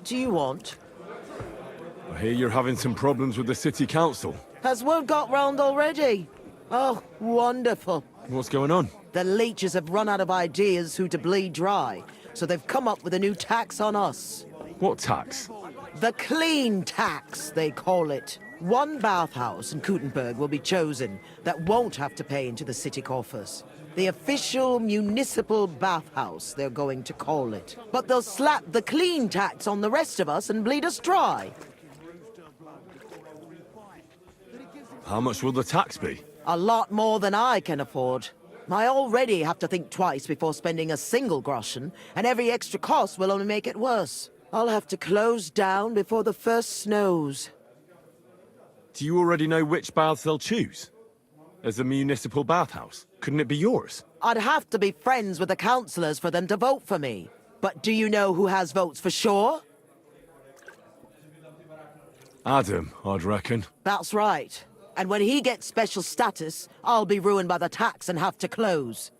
What do you want? I hear you're having some problems with the city council. Has word got round already? Oh, wonderful. What's going on? The leeches have run out of ideas who to bleed dry, so they've come up with a new tax on us. What tax? The clean tax, they call it. One bathhouse in Kuttenberg will be chosen that won't have to pay into the city coffers. The official municipal bathhouse, they're going to call it. But they'll slap the clean tax on the rest of us and bleed us dry. How much will the tax be? A lot more than I can afford. I already have to think twice before spending a single groschen, and every extra cost will only make it worse. I'll have to close down before the first snows. Do you already know which baths they'll choose? As a municipal bathhouse? Couldn't it be yours? I'd have to be friends with the councillors for them to vote for me. But do you know who has votes for sure? Adam, I'd reckon. That's right. And when he gets special status, I'll be ruined by the tax and have to close.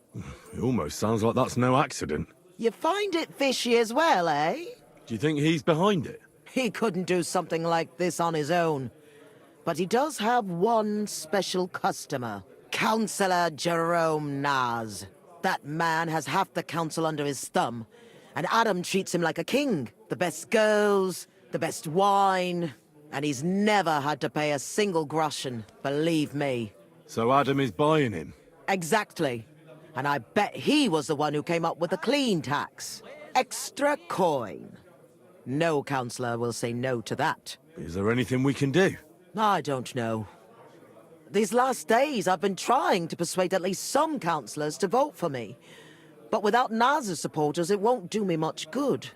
It almost sounds like that's no accident. You find it fishy as well, eh? Do you think he's behind it? He couldn't do something like this on his own. But he does have one special customer. Councillor Jerome Naz. That man has half the council under his thumb. And Adam treats him like a king. The best girls, the best wine. And he's never had to pay a single groschen, believe me. So Adam is buying him? Exactly. And I bet he was the one who came up with the clean tax. Extra coin. No councillor will say no to that. Is there anything we can do? I don't know. These last days I've been trying to persuade at least some councillors to vote for me. But without Naz's supporters, it won't do me much good.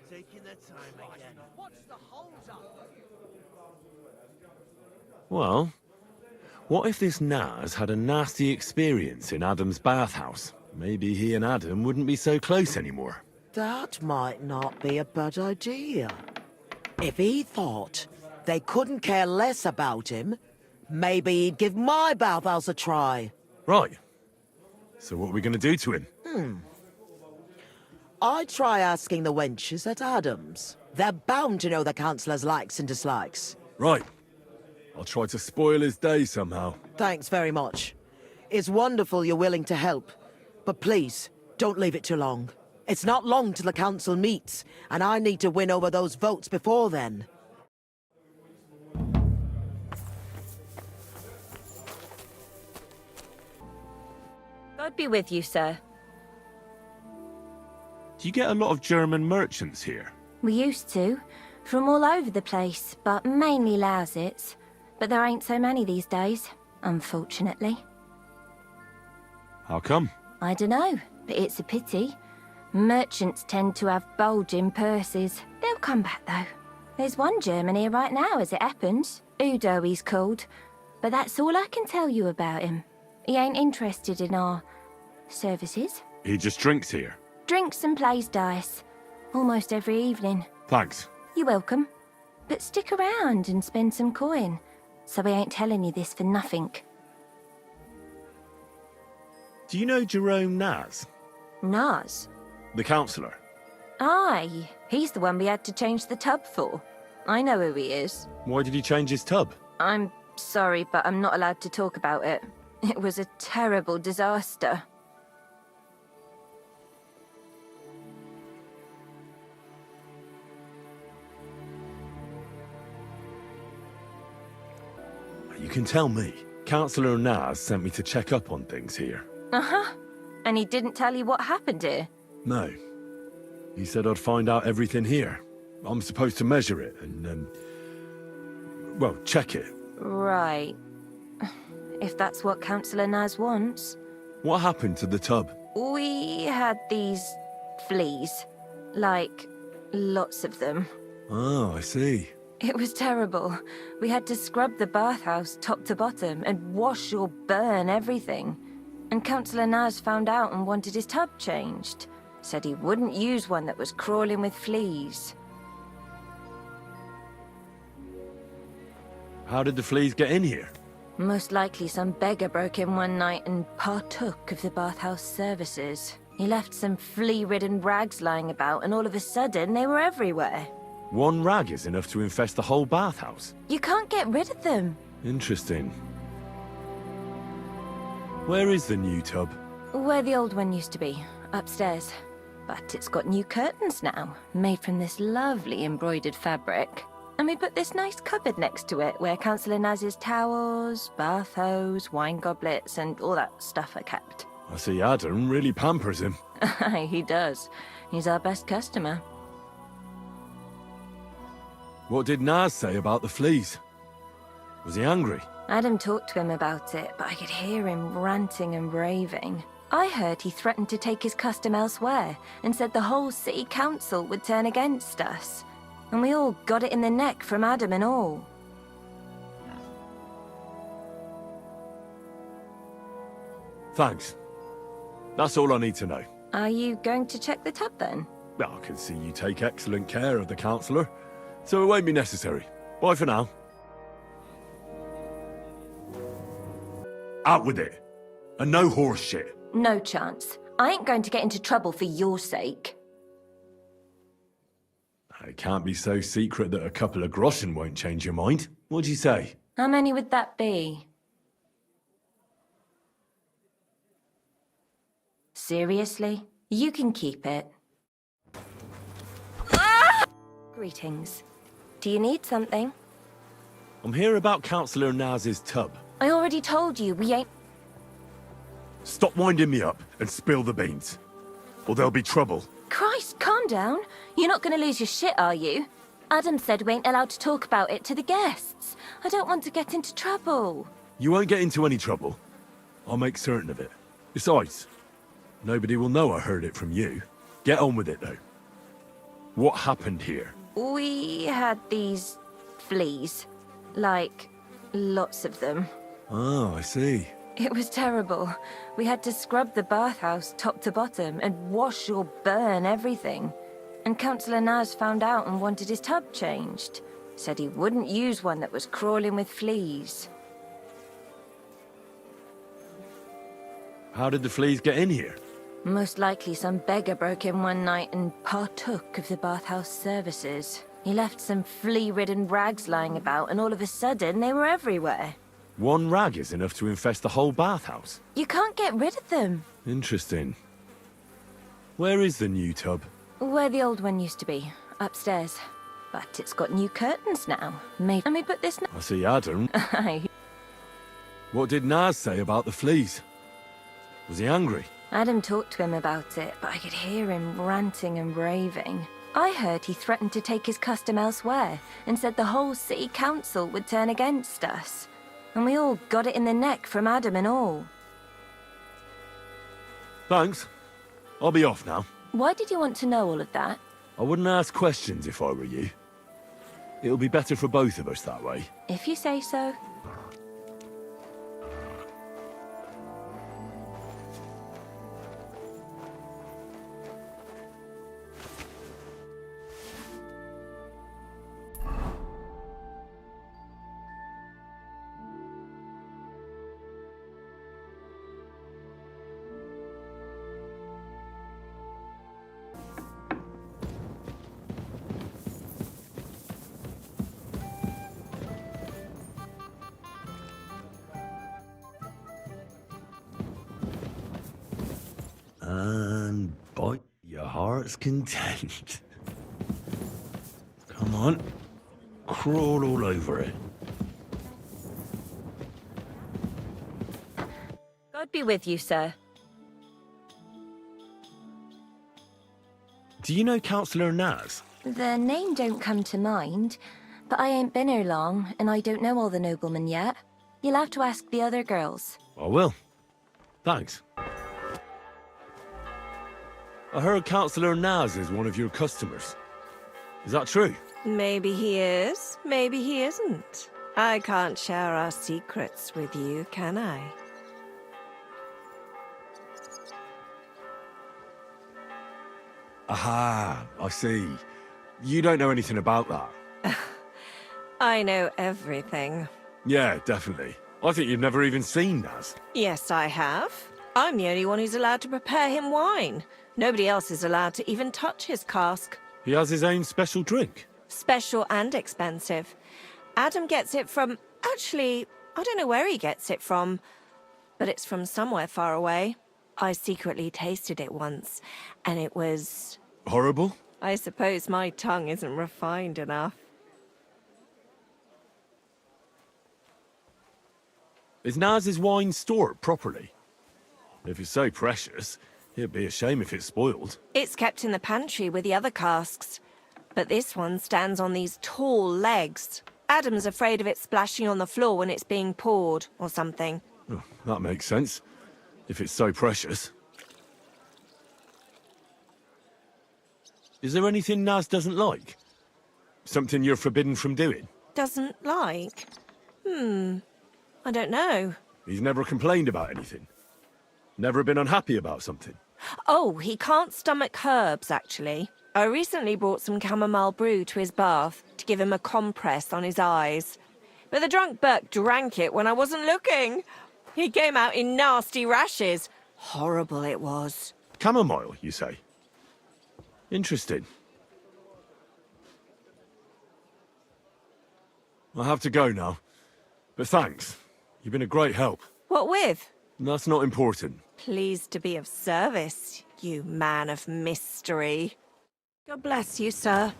Well, what if this Naz had a nasty experience in Adam's bathhouse? Maybe he and Adam wouldn't be so close anymore. That might not be a bad idea. If he thought they couldn't care less about him, maybe he'd give my bathhouse a try. Right. So what are we going to do to him? I'd try asking the wenches at Adam's. They're bound to know the councillor's likes and dislikes. Right. I'll try to spoil his day somehow. Thanks very much. It's wonderful you're willing to help. But please, don't leave it too long. It's not long till the council meets, and I need to win over those votes before then. God be with you, sir. Do you get a lot of German merchants here? We used to, from all over the place, but mainly Lausitz. But there ain't so many these days, unfortunately. How come? I dunno, but it's a pity. Merchants tend to have bulging purses. They'll come back, though. There's one German here right now, as it happens. Udo, he's called. But that's all I can tell you about him. He ain't interested in our services. He just drinks here. Drinks and plays dice. Almost every evening. Thanks. You're welcome. But stick around and spend some coin. So we ain't telling you this for nothing. Do you know Jerome Naz? Naz? The councillor? Aye, he's the one we had to change the tub for. I know who he is. Why did he change his tub? I'm sorry, but I'm not allowed to talk about it. It was a terrible disaster. You can tell me. Councillor Naz sent me to check up on things here. Uh-huh. And he didn't tell you what happened here? No. He said I'd find out everything here. I'm supposed to measure it and, well, check it. Right. If that's what Councillor Naz wants. What happened to the tub? We had these fleas. Like, lots of them. Oh, I see. It was terrible. We had to scrub the bathhouse top to bottom and wash or burn everything. And Councillor Naz found out and wanted his tub changed. Said he wouldn't use one that was crawling with fleas. How did the fleas get in here? Most likely some beggar broke in one night and partook of the bathhouse services. He left some flea-ridden rags lying about, and all of a sudden they were everywhere. One rag is enough to infest the whole bathhouse. You can't get rid of them. Interesting. Where is the new tub? Where the old one used to be, upstairs. But it's got new curtains now, made from this lovely embroidered fabric. And we put this nice cupboard next to it, where Councillor Naz's towels, bath hose, wine goblets, and all that stuff are kept. I see Adam really pampers him. Aye, he does. He's our best customer. What did Naz say about the fleas? Was he angry? Adam talked to him about it, but I could hear him ranting and raving. I heard he threatened to take his custom elsewhere, and said the whole city council would turn against us. And we all got it in the neck from Adam and all. Thanks. That's all I need to know. Are you going to check the tub then? Well, I can see you take excellent care of the Councillor, so it won't be necessary. Bye for now. Out with it. And no horse shit. No chance. I ain't going to get into trouble for your sake. It can't be so secret that a couple of groschen won't change your mind. What'd you say? How many would that be? Seriously? You can keep it. Ah! Greetings. Do you need something? I'm here about Councillor Naz's tub. I already told you, we ain't... Stop winding me up and spill the beans, or there'll be trouble. Christ, calm down. You're not going to lose your shit, are you? Adam said we ain't allowed to talk about it to the guests. I don't want to get into trouble. You won't get into any trouble. I'll make certain of it. Besides, nobody will know I heard it from you. Get on with it, though. What happened here? We had these fleas. Like, lots of them. Oh, I see. It was terrible. We had to scrub the bathhouse top to bottom and wash or burn everything. And Councillor Naz found out and wanted his tub changed. Said he wouldn't use one that was crawling with fleas. How did the fleas get in here? Most likely some beggar broke in one night and partook of the bathhouse services. He left some flea-ridden rags lying about, and all of a sudden they were everywhere. One rag is enough to infest the whole bathhouse. You can't get rid of them. Interesting. Where is the new tub? Where the old one used to be, upstairs. But it's got new curtains now, made... And we put this... I see Adam. Aye. What did Naz say about the fleas? Was he angry? Adam talked to him about it, but I could hear him ranting and raving. I heard he threatened to take his custom elsewhere, and said the whole city council would turn against us. And we all got it in the neck from Adam and all. Thanks. I'll be off now. Why did you want to know all of that? I wouldn't ask questions if I were you. It'll be better for both of us that way. If you say so. And bite your heart's content. Come on. Crawl all over it. God be with you, sir. Do you know Councillor Naz? The name don't come to mind, but I ain't been here long, and I don't know all the noblemen yet. You'll have to ask the other girls. I will. Thanks. I heard Councillor Naz is one of your customers. Is that true? Maybe he is, maybe he isn't. I can't share our secrets with you, can I? Aha, I see. You don't know anything about that. I know everything. Yeah, definitely. I think you've never even seen Naz. Yes, I have. I'm the only one who's allowed to prepare him wine. Nobody else is allowed to even touch his cask. He has his own special drink. Special and expensive. Adam gets it from... Actually, I don't know where he gets it from, but it's from somewhere far away. I secretly tasted it once, and it was... Horrible? I suppose my tongue isn't refined enough. Is Naz's wine stored properly? If it's so precious, it'd be a shame if it's spoiled. It's kept in the pantry with the other casks, but this one stands on these tall legs. Adam's afraid of it splashing on the floor when it's being poured, or something. Oh, that makes sense, if it's so precious. Is there anything Naz doesn't like? Something you're forbidden from doing? Doesn't like? I don't know. He's never complained about anything? Never been unhappy about something? Oh, he can't stomach herbs, actually. I recently brought some chamomile brew to his bath to give him a compress on his eyes. But the drunk Burke drank it when I wasn't looking. He came out in nasty rashes. Horrible it was. Chamomile, you say? Interesting. I'll have to go now. But thanks. You've been a great help. What with? That's not important. Pleased to be of service, you man of mystery. God bless you, sir.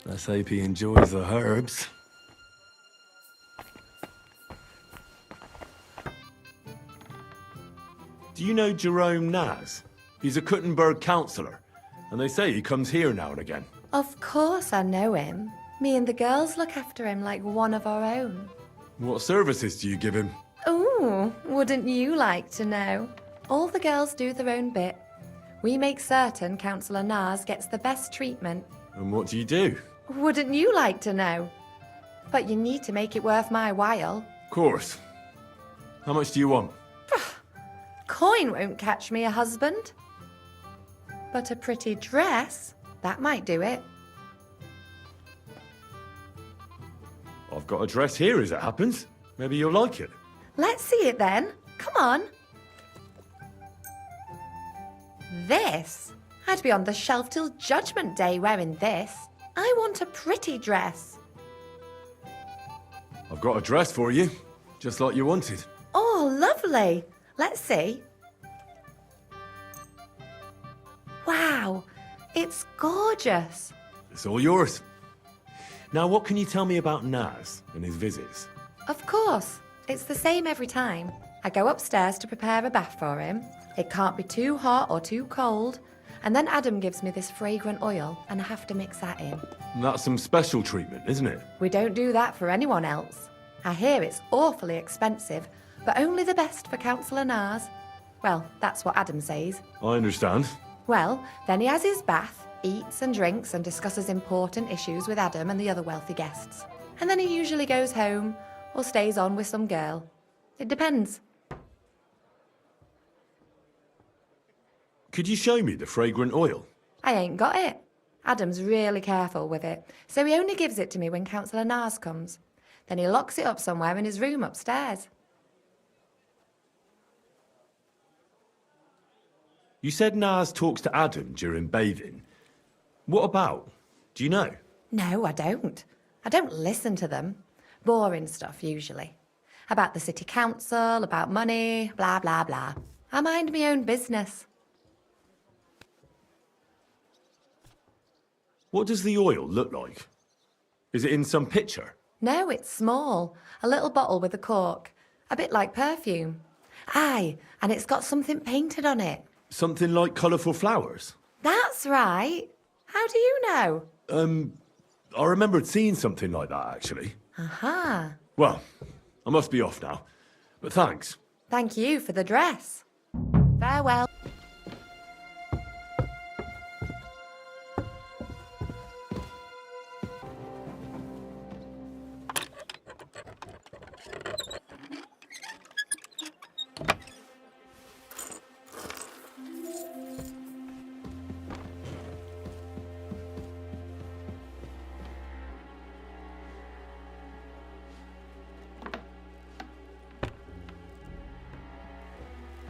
Let's hope he enjoys the herbs. Do you know Jerome Naz? He's a Kuttenberg councillor, and they say he comes here now and again. Of course I know him. Me and the girls look after him like one of our own. What services do you give him? Ooh, wouldn't you like to know? All the girls do their own bit. We make certain Councillor Naz gets the best treatment. And what do you do? Wouldn't you like to know? But you need to make it worth my while. Of course. How much do you want? Coin won't catch me a husband. But a pretty dress, that might do it. I've got a dress here as it happens. Maybe you'll like it. Let's see it then. Come on. This? I'd be on the shelf till Judgment Day wearing this. I want a pretty dress. I've got a dress for you, just like you wanted. Oh, lovely. Let's see. Wow, it's gorgeous. It's all yours. Now, what can you tell me about Naz and his visits? Of course, it's the same every time. I go upstairs to prepare a bath for him. It can't be too hot or too cold. And then Adam gives me this fragrant oil, and I have to mix that in. That's some special treatment, isn't it? We don't do that for anyone else. I hear it's awfully expensive, but only the best for Councillor Naz. Well, that's what Adam says. I understand. Well, then he has his bath, eats and drinks and discusses important issues with Adam and the other wealthy guests. And then he usually goes home or stays on with some girl. It depends. Could you show me the fragrant oil? I ain't got it. Adam's really careful with it, so he only gives it to me when Councillor Naz comes. Then he locks it up somewhere in his room upstairs. You said Naz talks to Adam during bathing. What about? Do you know? No, I don't. I don't listen to them. Boring stuff, usually. About the city council, about money, blah, blah, blah. I mind my own business. What does the oil look like? Is it in some pitcher? No, it's small. A little bottle with a cork. A bit like perfume. Aye, and it's got something painted on it. Something like colourful flowers? That's right. How do you know? I remembered seeing something like that, actually. Aha. Well, I must be off now. But thanks. Thank you for the dress. Farewell.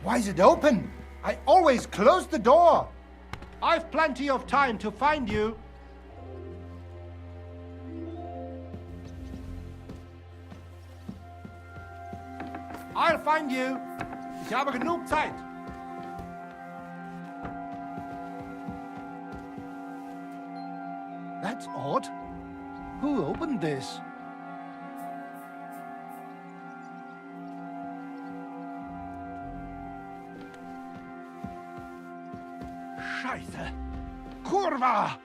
Why is it open? I always close the door. I've plenty of time to find you. I'll find you. Ich habe genug Zeit. That's odd. Who opened this? Scheiße! Kurva!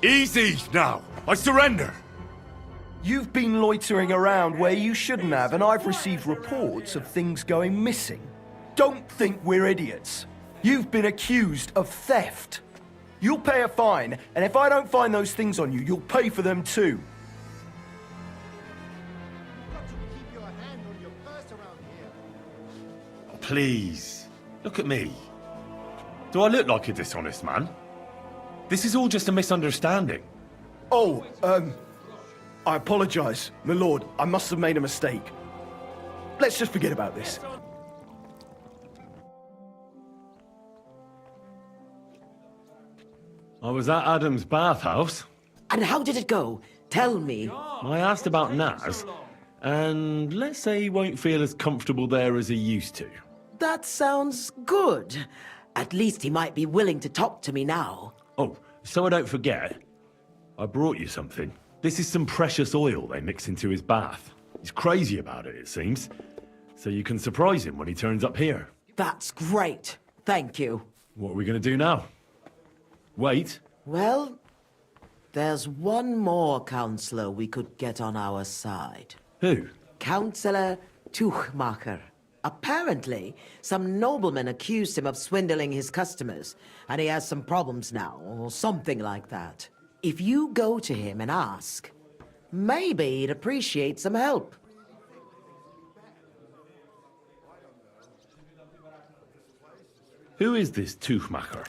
Easy now! I surrender! You've been loitering around where you shouldn't have, and I've received reports of things going missing. Don't think we're idiots. You've been accused of theft. You'll pay a fine, and if I don't find those things on you, you'll pay for them too. Oh, please, look at me. Do I look like a dishonest man? This is all just a misunderstanding. Oh, I apologize, my lord. I must have made a mistake. Let's just forget about this. I was at Adam's bathhouse. And how did it go? Tell me. I asked about Naz, and let's say he won't feel as comfortable there as he used to. That sounds good. At least he might be willing to talk to me now. Oh, so I don't forget, I brought you something. This is some precious oil they mix into his bath. He's crazy about it seems. So you can surprise him when he turns up here. That's great. Thank you. What are we going to do now? Wait? Well, there's one more councillor we could get on our side. Who? Councillor Tuchmacher. Apparently, some nobleman accused him of swindling his customers, and he has some problems now, or something like that. If you go to him and ask, maybe he'd appreciate some help. Who is this Tuchmacher?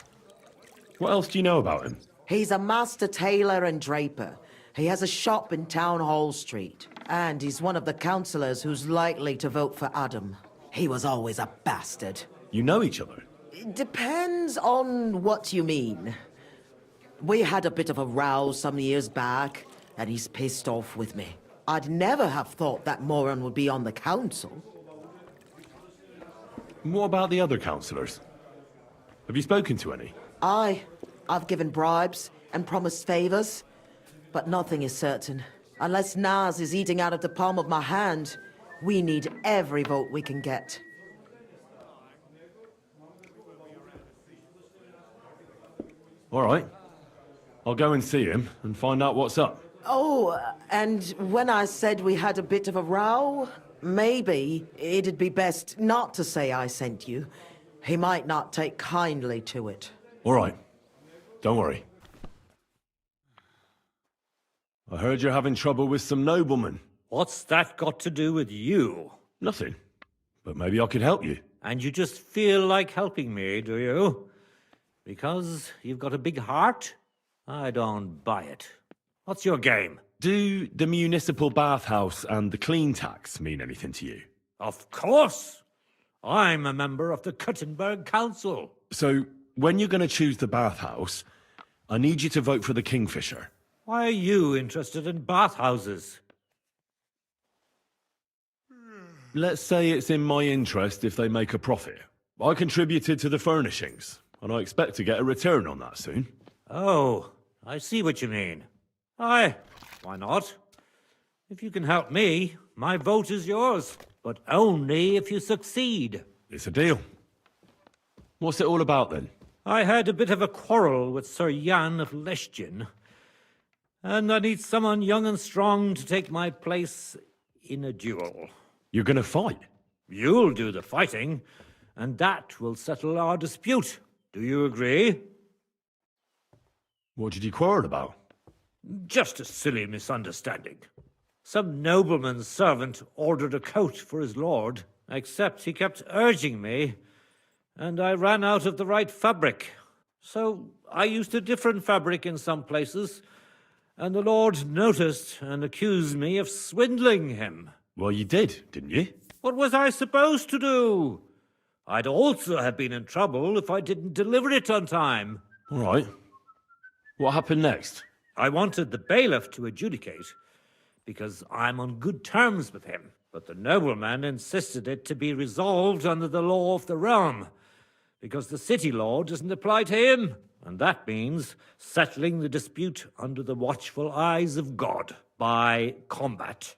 What else do you know about him? He's a master tailor and draper. He has a shop in Town Hall Street, and he's one of the councillors who's likely to vote for Adam. He was always a bastard. You know each other? It depends on what you mean. We had a bit of a row some years back, and he's pissed off with me. I'd never have thought that moron would be on the council. What about the other councillors? Have you spoken to any? I've given bribes and promised favors, but nothing is certain. Unless Naz is eating out of the palm of my hand, we need every vote we can get. All right. I'll go and see him and find out what's up. Oh, and when I said we had a bit of a row, maybe it'd be best not to say I sent you. He might not take kindly to it. All right. Don't worry. I heard you're having trouble with some noblemen. What's that got to do with you? Nothing. But maybe I could help you. And you just feel like helping me, do you? Because you've got a big heart? I don't buy it. What's your game? Do the municipal bathhouse and the clean tax mean anything to you? Of course! I'm a member of the Kuttenberg Council. So, when you're going to choose the bathhouse, I need you to vote for the Kingfisher. Why are you interested in bathhouses? Let's say it's in my interest if they make a profit. I contributed to the furnishings, and I expect to get a return on that soon. Oh, I see what you mean. Aye, why not? If you can help me, my vote is yours. But only if you succeed. It's a deal. What's it all about, then? I had a bit of a quarrel with Sir Jan of Leschin, and I need someone young and strong to take my place in a duel. You're gonna fight? You'll do the fighting, and that will settle our dispute. Do you agree? What did you quarrel about? Just a silly misunderstanding. Some nobleman's servant ordered a coat for his lord, except he kept urging me, and I ran out of the right fabric. So I used a different fabric in some places, and the lord noticed and accused me of swindling him. Well, you did, didn't you? What was I supposed to do? I'd also have been in trouble if I didn't deliver it on time. All right. What happened next? I wanted the bailiff to adjudicate, because I'm on good terms with him. But the nobleman insisted it to be resolved under the law of the realm, because the city law doesn't apply to him. And that means settling the dispute under the watchful eyes of God, by combat.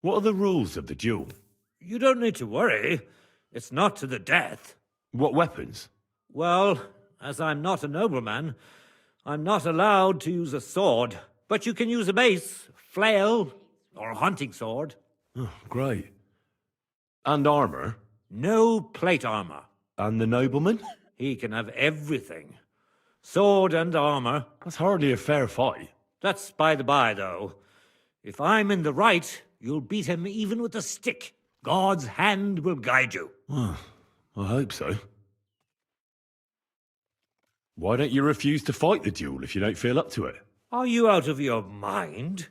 What are the rules of the duel? You don't need to worry. It's not to the death. What weapons? Well, as I'm not a nobleman, I'm not allowed to use a sword. But you can use a mace, flail, or a hunting sword. Oh, great. And armor? No plate armor. And the nobleman? He can have everything. Sword and armor. That's hardly a fair fight. That's by the by, though. If I'm in the right, you'll beat him even with a stick. God's hand will guide you. Well, I hope so. Why don't you refuse to fight the duel if you don't feel up to it? Are you out of your mind?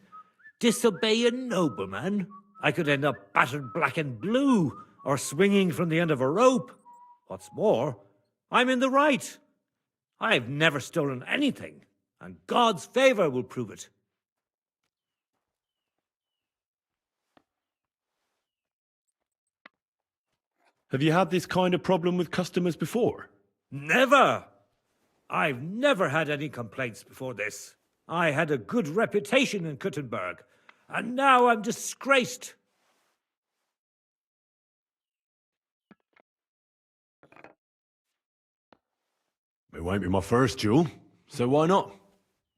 Disobey a nobleman? I could end up battered black and blue, or swinging from the end of a rope. What's more, I'm in the right. I've never stolen anything, and God's favor will prove it. Have you had this kind of problem with customers before? Never! I've never had any complaints before this. I had a good reputation in Kuttenberg, and now I'm disgraced. It won't be my first duel, so why not?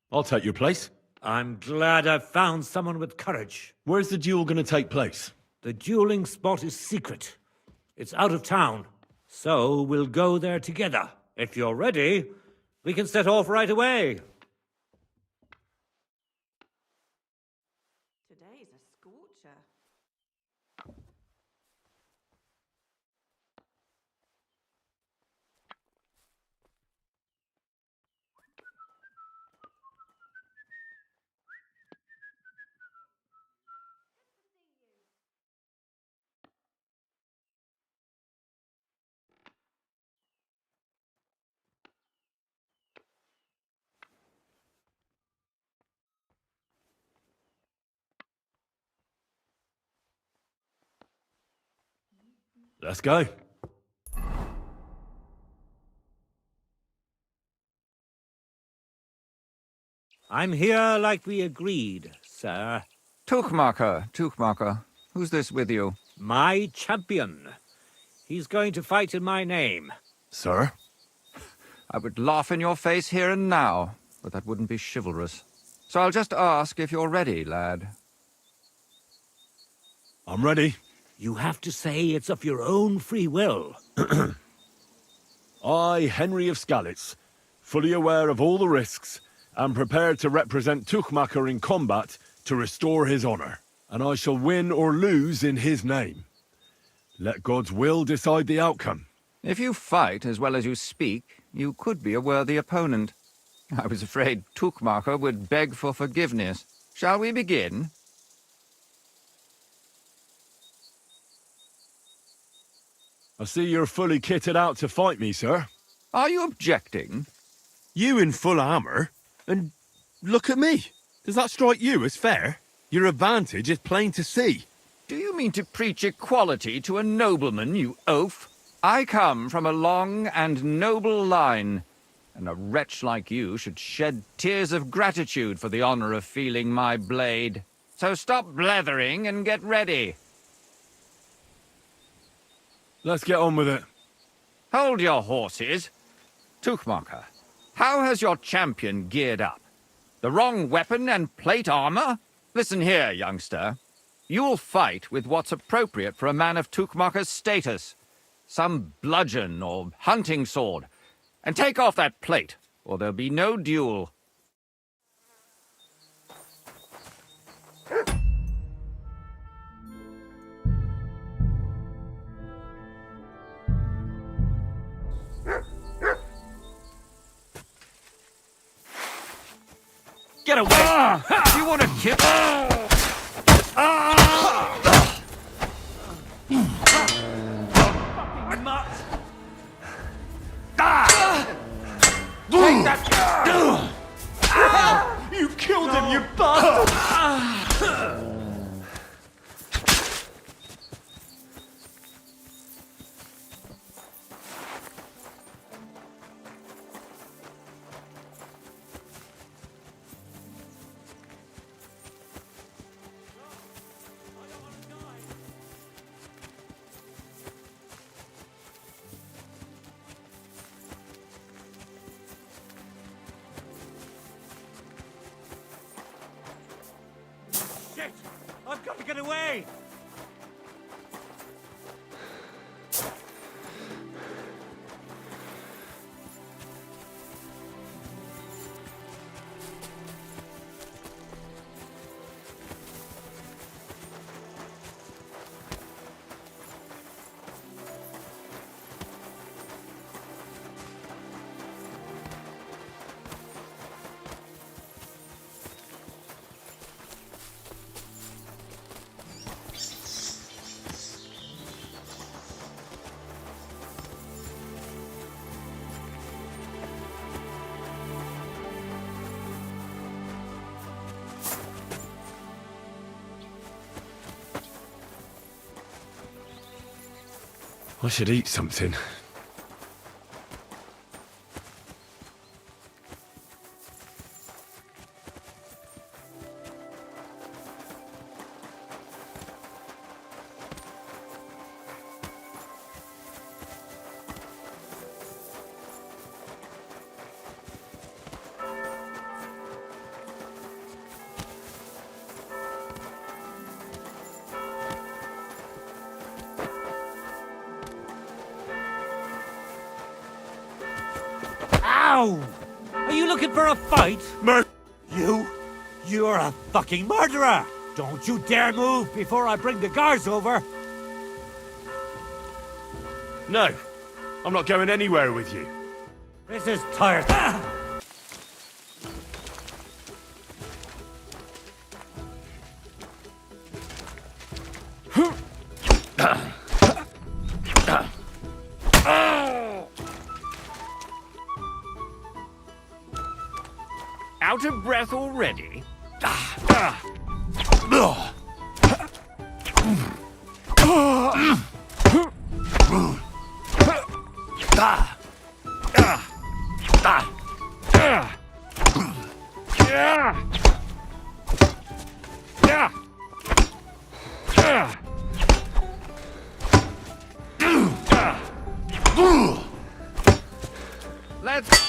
I'll take your place. I'm glad I've found someone with courage. Where's the duel going to take place? The dueling spot is secret. It's out of town, so we'll go there together. If you're ready, we can set off right away. Today's a scorcher. Let's go. I'm here like we agreed, sir. Tuchmacher. Who's this with you? My champion. He's going to fight in my name. Sir? I would laugh in your face here and now, but that wouldn't be chivalrous. So I'll just ask if you're ready, lad. I'm ready. You have to say it's of your own free will. I, Henry of Skalitz, fully aware of all the risks, am prepared to represent Tuchmacher in combat to restore his honor, and I shall win or lose in his name. Let God's will decide the outcome. If you fight as well as you speak, you could be a worthy opponent. I was afraid Tuchmacher would beg for forgiveness. Shall we begin? I see you're fully kitted out to fight me, sir. Are you objecting? You in full armour? And look at me. Does that strike you as fair? Your advantage is plain to see. mean to preach equality to a nobleman, you oaf? I come from a long and noble line, and a wretch like you should shed tears of gratitude for the honor of feeling my blade. So stop blethering and get ready. Let's get on with it. Hold your horses. Tuchmacher, how has your champion geared up? The wrong weapon and plate armor? Listen here, youngster. You'll fight with what's appropriate for a man of Tuchmacher's status. Some bludgeon or hunting sword. And take off that plate, or there'll be no duel. Get away! You want to kill? Take that! You killed him, you bastard! Shit! I've got to get away! I should eat something. Ow! Are you looking for a fight? You? You're a fucking murderer! Don't you dare move before I bring the guards over! No. I'm not going anywhere with you. This is tiresome. Out of breath already? Let's...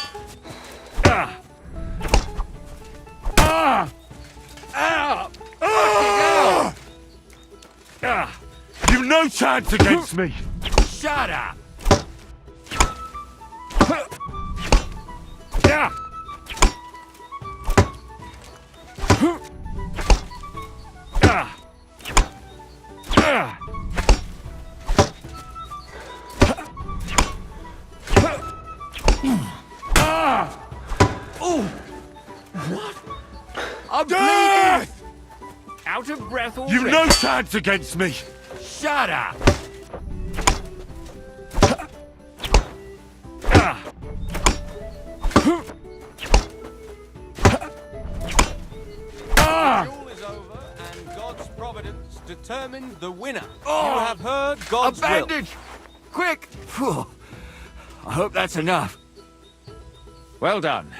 You've no chance against me! Shut up! I'm bleeding! Out of breath already? You've no chance against me! Shut up! The duel is over, and God's providence determines determined the winner. You have heard God's A bandage! Quick! Phew. I hope that's enough. Well done.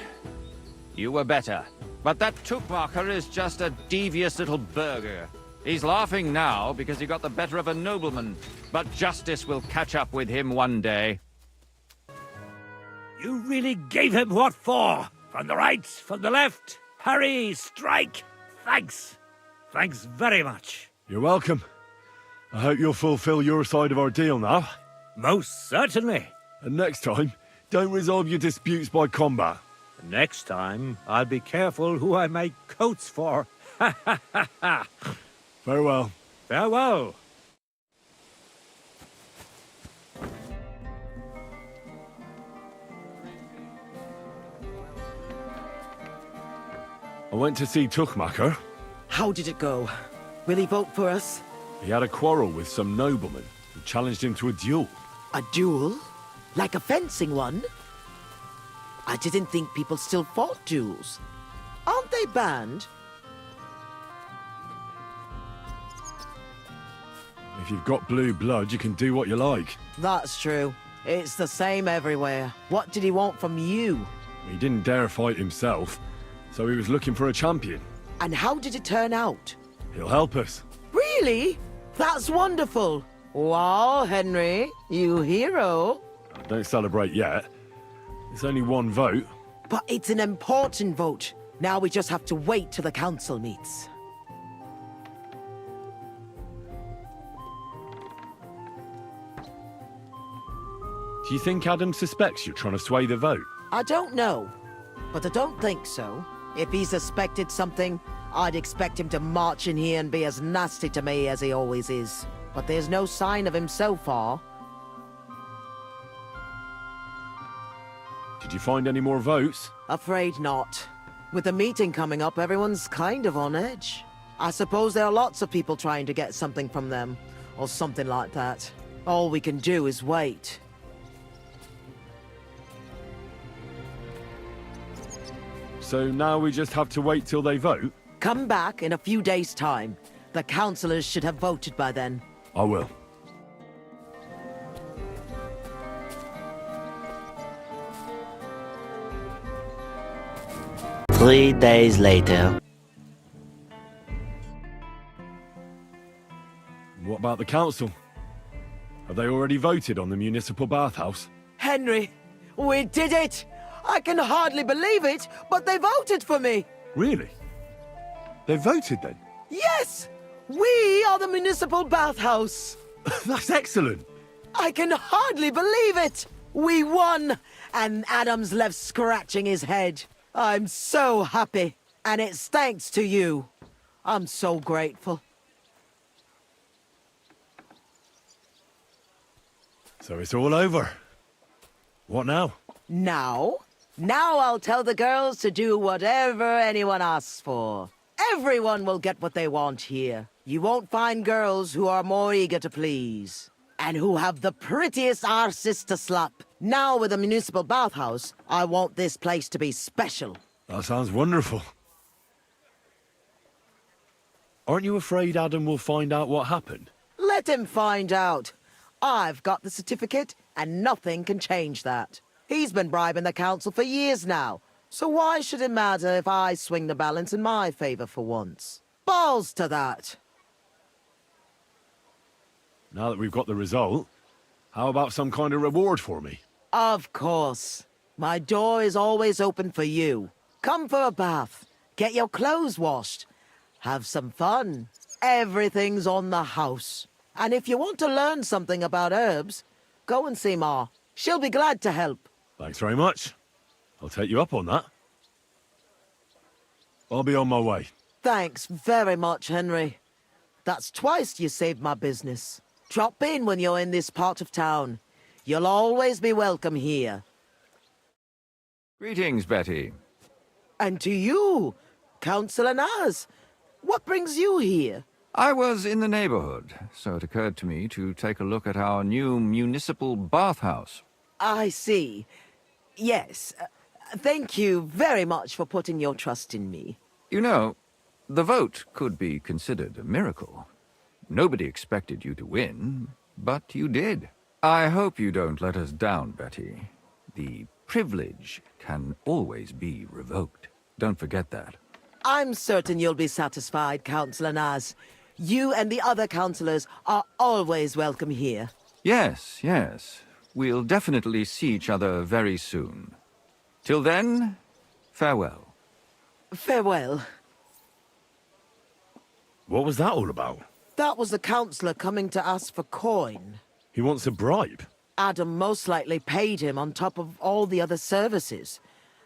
You were better. But that Tuchmacher is just a devious little burger. He's laughing now because he got the better of a nobleman. But justice will catch up with him one day. You really gave him what for? From the right, from the left, parry, strike. Thanks. Thanks very much. You're welcome. I hope you'll fulfill your side of our deal now. Most certainly. And next time, don't resolve your disputes by combat. Next time, I'll be careful who I make coats for. Ha ha ha ha. Farewell. Farewell. I went to see Tuchmacher. How did it go? Will he vote for us? He had a quarrel with some nobleman who challenged him to a duel. A duel? Like a fencing one? I didn't think people still fought duels. Aren't they banned? If you've got blue blood, you can do what you like. That's true. It's the same everywhere. What did he want from you? He didn't dare fight himself, so he was looking for a champion. And how did it turn out? He'll help us. Really? That's wonderful. Wow, Henry, you hero. Don't celebrate yet. It's only one vote. But it's an important vote. Now we just have to wait till the council meets. Do you think Adam suspects you're trying to sway the vote? I don't know, but I don't think so. If he suspected something, I'd expect him to march in here and be as nasty to me as he always is. But there's no sign of him so far. Did you find any more votes? Afraid not. With the meeting coming up, everyone's kind of on edge. I suppose there are lots of people trying to get something from them, or something like that. All we can do is wait. So now we just have to wait till they vote? Come back in a few days' time. The councillors should have voted by then. I will. Three days later. What about the council? Have they already voted on the municipal bathhouse? Henry, we did it! I can hardly believe it, but they voted for me! Really? They voted then? Yes! We are the municipal bathhouse! That's excellent! I can hardly believe it! We won! And Adam's left scratching his head. I'm so happy. And it's thanks to you. I'm so grateful. So it's all over. What now? Now I'll tell the girls to do whatever anyone asks for. Everyone will get what they want here. You won't find girls who are more eager to please. And who have the prettiest arses to slap. Now with the municipal bathhouse, I want this place to be special. That sounds wonderful. Aren't you afraid Adam will find out what happened? Let him find out. I've got the certificate, and nothing can change that. He's been bribing the council for years now, so why should it matter if I swing the balance in my favor for once? Balls to that! Now that we've got the result, how about some kind of reward for me? Of course. My door is always open for you. Come for a bath. Get your clothes washed. Have some fun. Everything's on the house. And if you want to learn something about herbs, go and see Ma. She'll be glad to help. Thanks very much. I'll take you up on that. I'll be on my way. Thanks very much, Henry. That's twice you saved my business. Drop in when you're in this part of town. You'll always be welcome here. Greetings, Betty. And to you, Councillor Naz. What brings you here? I was in the neighborhood, so it occurred to me to take a look at our new municipal bathhouse. I see. Yes. Thank you very much for putting your trust in me. You know, the vote could be considered a miracle. Nobody expected you to win, but you did. I hope you don't let us down, Betty. The privilege can always be revoked. Don't forget that. I'm certain you'll be satisfied, Councillor Naz. You and the other councillors are always welcome here. Yes, yes. We'll definitely see each other very soon. Till then, farewell. Farewell. What was that all about? That was the councillor coming to ask for coin. He wants a bribe. Adam most likely paid him on top of all the other services.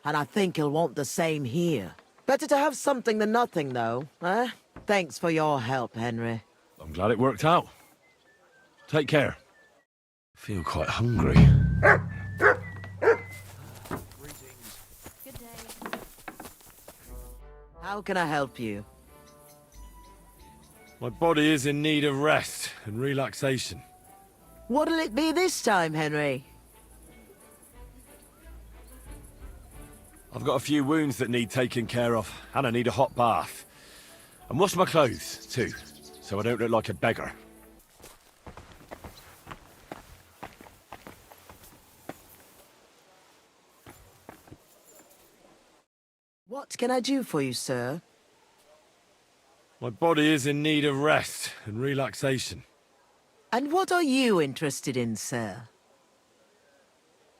And I think he'll want the same here. Better to have something than nothing, though, eh? Thanks for your help, Henry. I'm glad it worked out. Take care. Feel quite hungry. How can I help you? My body is in need of rest and relaxation. What'll it be this time, Henry? I've got a few wounds that need taking care of, and I need a hot bath. And wash my clothes, too, so I don't look like a beggar. What can I do for you, sir? My body is in need of rest and relaxation. And what are you interested in, sir?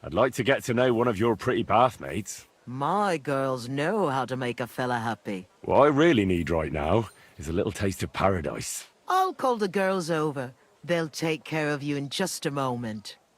I'd like to get to know one of your pretty bathmates. My girls know how to make a fella happy. What I really need right now is a little taste of paradise. I'll call the girls over. They'll take care of you in just a moment.